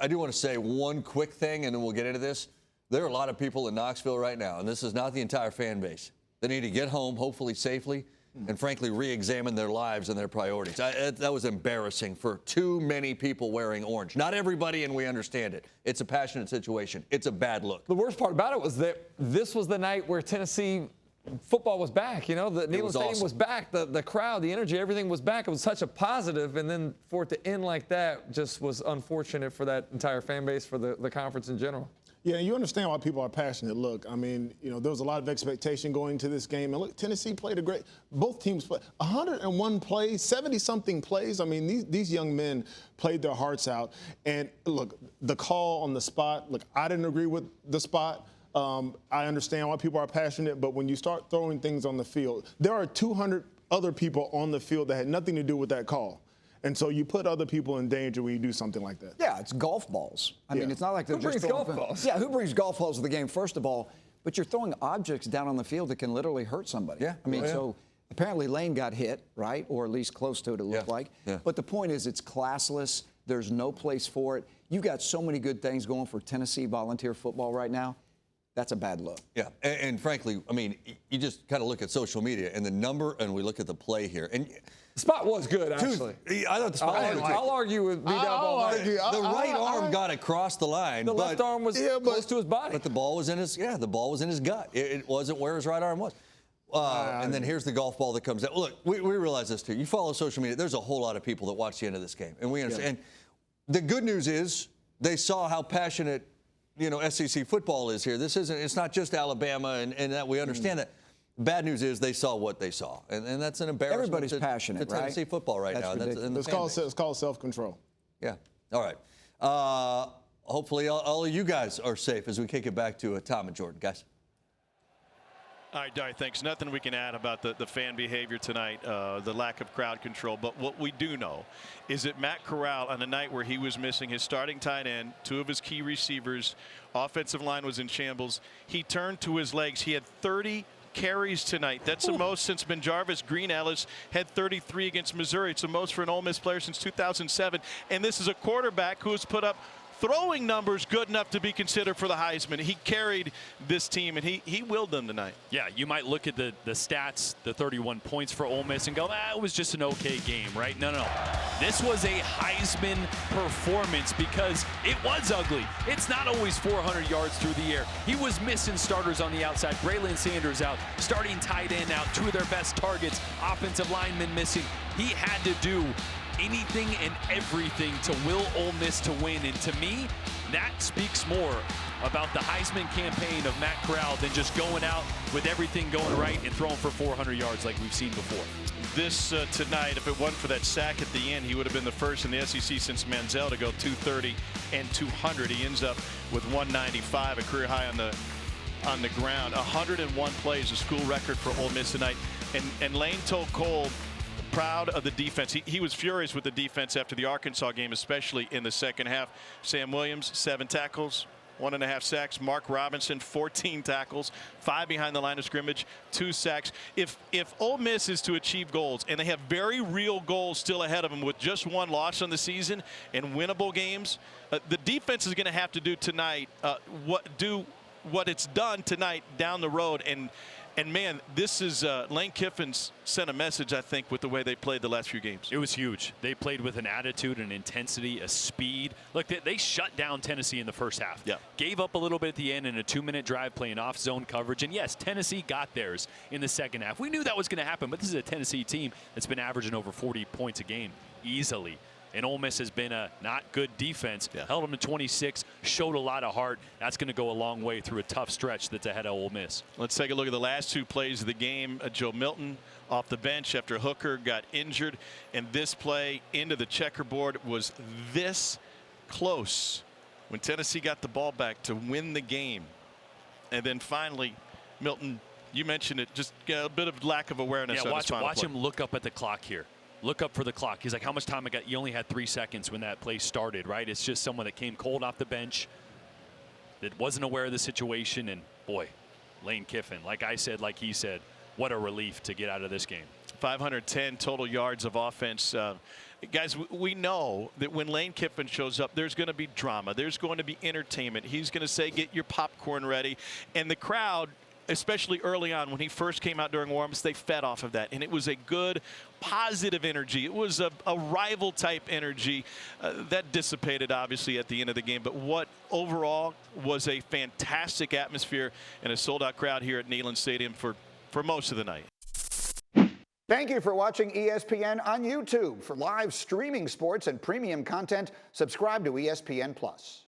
I do want to say one quick thing, and then we'll get into this. There are a lot of people in Knoxville right now, and this is not the entire fan base. They need to get home, hopefully safely, and frankly, re-examine their lives and their priorities. That was embarrassing for too many people wearing orange. Not everybody, and we understand it. It's a passionate situation. It's a bad look. The worst part about it was that this was the night where Tennessee football was back. You know, the Neyland Stadium was back. The crowd, the energy, everything was back. It was such a positive, and then for it to end like that just was unfortunate for that entire fan base, for the conference in general. Yeah, you understand why people are passionate. Look, I mean, there was a lot of expectation going into this game. And look, Tennessee played both teams played 101 plays, 70-something plays. I mean, these young men played their hearts out. And look, the call on the spot, look, I didn't agree with the spot. I understand why people are passionate, but when you start throwing things on the field, there are 200 other people on the field that had nothing to do with that call. And so you put other people in danger when you do something like that. Yeah, it's golf balls. I mean, it's not like they're who just brings golf balls? Yeah, who brings golf balls to the game, first of all? But you're throwing objects down on the field that can literally hurt somebody. Yeah. I mean, so apparently Lane got hit, right? Or at least close to it looked like. Yeah. But the point is it's classless. There's no place for it. You've got so many good things going for Tennessee volunteer football right now. That's a bad look. Yeah, and frankly, I mean, you just kind of look at social media and the number, and we look at the play here. And The spot was good, actually. I thought the spot was good. I'll argue with B-Dub. The right arm got across the line. The left arm was close to his body. But the ball was in his gut. It wasn't where his right arm was. And then here's the golf ball that comes out. Look, we realize this too. You follow social media. There's a whole lot of people that watch the end of this game, and we understand. And the good news is they saw how passionate, SEC football is here. It's not just Alabama, and that we understand that. Bad news is they saw what they saw, and that's an embarrassment. Everybody's passionate, to Tennessee football right now. It's called self-control. Yeah. All right. Hopefully all of you guys are safe as we kick it back to Tom and Jordan. Guys. All right, thanks. Nothing we can add about the fan behavior tonight, the lack of crowd control. But what we do know is that Matt Corral, on a night where he was missing his starting tight end, two of his key receivers, offensive line was in shambles, he turned to his legs. He had 30 carries tonight. That's the most since Benjarvis Green Ellis had 33 against Missouri. It's the most for an Ole Miss player since 2007. And this is a quarterback who has put up throwing numbers good enough to be considered for the Heisman. He carried this team, and he willed them tonight. Yeah, you might look at the stats, the 31 points for Ole Miss, and go, it was just an okay game, right? No. This was a Heisman performance because it was ugly. It's not always 400 yards through the air. He was missing starters on the outside. Braylon Sanders out, starting tight end out, two of their best targets, offensive linemen missing. He had to do anything and everything to will Ole Miss to win. And to me, that speaks more about the Heisman campaign of Matt Corral than just going out with everything going right and throwing for 400 yards like we've seen before. This tonight, if it wasn't for that sack at the end, he would have been the first in the SEC since Manziel to go 230 and 200. He ends up with 195, a career high on the ground. 101 plays, a school record for Ole Miss tonight. And Lane told Cole, proud of the defense. He was furious with the defense after the Arkansas game, especially in the second half. Sam Williams, 7 tackles, 1.5 sacks. Mark Robinson, 14 tackles, 5 behind the line of scrimmage, 2 sacks. If Ole Miss is to achieve goals, and they have very real goals still ahead of them with just 1 loss on the season and winnable games, the defense is going to have to do tonight what it's done tonight down the road. And man, this is Lane Kiffin's sent a message, I think, with the way they played the last few games. It was huge. They played with an attitude, an intensity, a speed. Look, they shut down Tennessee in the first half. Yeah. Gave up a little bit at the end in a 2-minute drive playing off zone coverage. And yes, Tennessee got theirs in the second half. We knew that was going to happen, but this is a Tennessee team that's been averaging over 40 points a game easily. And Ole Miss has been a not good defense. Yeah. Held them to 26, showed a lot of heart. That's going to go a long way through a tough stretch that's ahead of Ole Miss. Let's take a look at the last 2 plays of the game. Joe Milton off the bench after Hooker got injured. And this play into the checkerboard was this close when Tennessee got the ball back to win the game. And then finally, Milton, you mentioned it, just a bit of lack of awareness. Yeah, on his final watch play. him look up at the clock here. Look up for the clock. He's like, how much time I got? You only had 3 seconds when that play started, right? It's just someone that came cold off the bench, that wasn't aware of the situation. And boy, Lane Kiffin, like I said, like he said, what a relief to get out of this game. 510 total yards of offense. Guys, we know that when Lane Kiffin shows up, there's going to be drama. There's going to be entertainment. He's going to say, get your popcorn ready. And the crowd, especially early on when he first came out during warm-ups, they fed off of that. And it was a good, positive energy. It was a rival-type energy that dissipated, obviously, at the end of the game. But what overall was a fantastic atmosphere and a sold-out crowd here at Neyland Stadium for most of the night. Thank you for watching ESPN on YouTube. For live streaming sports and premium content, subscribe to ESPN+.